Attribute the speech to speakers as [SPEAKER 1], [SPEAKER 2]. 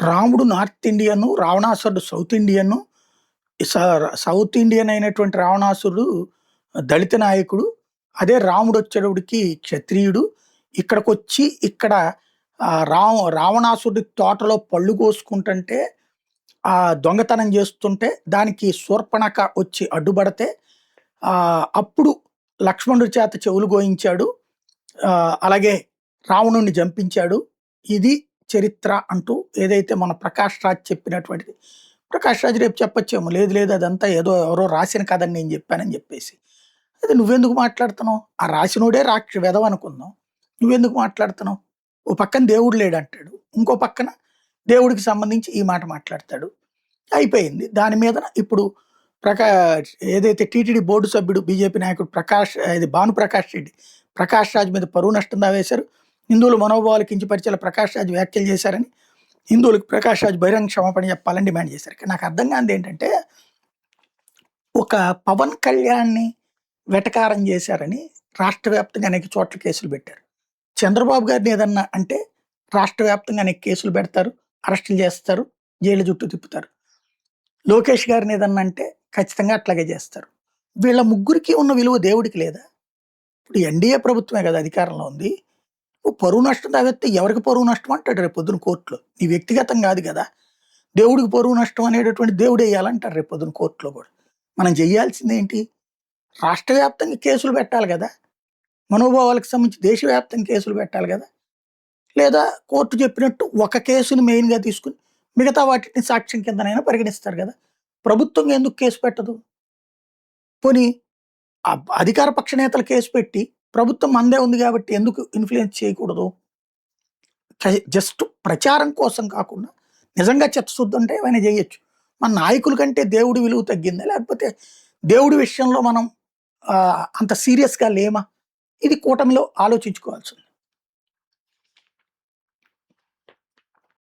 [SPEAKER 1] రాముడు north Indian, రావణాసురుడు south Indian. South Indian అయినటువంటి రావణాసురుడు దళిత నాయకుడు. అదే రాముడొచ్చేటప్పటికి క్షత్రియుడు. ఇక్కడికొచ్చి ఇక్కడ రావణాసురుడి తోటలో పళ్ళు కోసుకుంటుంటే, దొంగతనం చేస్తుంటే దానికి శూర్పణఖ వచ్చి అడ్డుపడితే అప్పుడు లక్ష్మణుడి చేత చెవులు గోయించాడు. అలాగే రావణుడిని చంపించాడు. ఇది చరిత్ర అంటూ ఏదైతే మన ప్రకాష్ రాజ్ చెప్పినటువంటిది. ప్రకాష్ రాజ్ రేపు చెప్పొచ్చేమో, లేదు లేదు అదంతా ఏదో ఎవరో రాసిన కథని నేను చెప్పానని చెప్పేసి. అది నువ్వెందుకు మాట్లాడుతున్నావు? ఆ రాసినోడే వెధవ అనుకుందాం. నువ్వెందుకు మాట్లాడుతున్నావు? ఓ పక్కన దేవుడు లేడంటాడు, ఇంకో పక్కన దేవుడికి సంబంధించి ఈ మాట మాట్లాడతాడు. అయిపోయింది. దాని మీద ఇప్పుడు ఏదైతే టీటీడీ బోర్డు సభ్యుడు బీజేపీ నాయకుడు భానుప్రకాష్ రెడ్డి ప్రకాష్ రాజ్ మీద పరువు నష్టం దావేశారు. హిందువుల మనోభావాలు కించపరిచేలా ప్రకాష్ రాజ్ వ్యాఖ్యలు చేశారని హిందువులకు ప్రకాష్ రాజ్ బహిరంగ క్షమాపణ చెప్పాలని డిమాండ్ చేశారు. నాకు అర్థం కానిది ఏంటంటే, ఒక పవన్ కళ్యాణ్ని వెటకారం చేశారని రాష్ట్ర వ్యాప్తంగా అనేక చోట్ల కేసులు పెట్టారు. చంద్రబాబు గారిని ఏదన్నా అంటే రాష్ట్ర వ్యాప్తంగా అనేక కేసులు పెడతారు, అరెస్టులు చేస్తారు, జైలు చుట్టూ తిప్పుతారు. లోకేష్ గారిని ఏదన్నా అంటే ఖచ్చితంగా అట్లాగే చేస్తారు. వీళ్ళ ముగ్గురికి ఉన్న విలువ దేవుడికి లేదా? ఇప్పుడు ఎన్డీఏ ప్రభుత్వమే కదా అధికారంలో ఉంది. పరువు నష్టం తాగితే ఎవరికి పరువు నష్టం అంటాడు రేపు పొద్దున కోర్టులో. నీ వ్యక్తిగతం కాదు కదా. దేవుడికి పరువు నష్టం అనేటటువంటి దేవుడు వేయాలంటారు రేపు పొద్దున కోర్టులో కూడా. మనం చేయాల్సింది ఏంటి? రాష్ట్ర వ్యాప్తంగా కేసులు పెట్టాలి కదా. మనోభావాలకు సంబంధించి దేశవ్యాప్తంగా కేసులు పెట్టాలి కదా. లేదా కోర్టు చెప్పినట్టు ఒక కేసుని మెయిన్గా తీసుకుని మిగతా వాటిని సాక్ష్యం కిందనైనా పరిగణిస్తారు కదా. ప్రభుత్వం ఎందుకు కేసు పెట్టదు? పోనీ అధికార పక్ష నేతలు కేసు పెట్టి ప్రభుత్వం మందే ఉంది కాబట్టి ఎందుకు ఇన్ఫ్లుయెన్స్ చేయకూడదు? జస్ట్ ప్రచారం కోసం కాకుండా నిజంగా చిత్తశుద్ధి ఉంటే ఏమైనా చేయొచ్చు. మన నాయకుల కంటే దేవుడి విలువ తగ్గిందా, లేకపోతే దేవుడి విషయంలో మనం అంత సీరియస్గా లేమా? ఇది కూటమిలో ఆలోచించుకోవాల్సింది.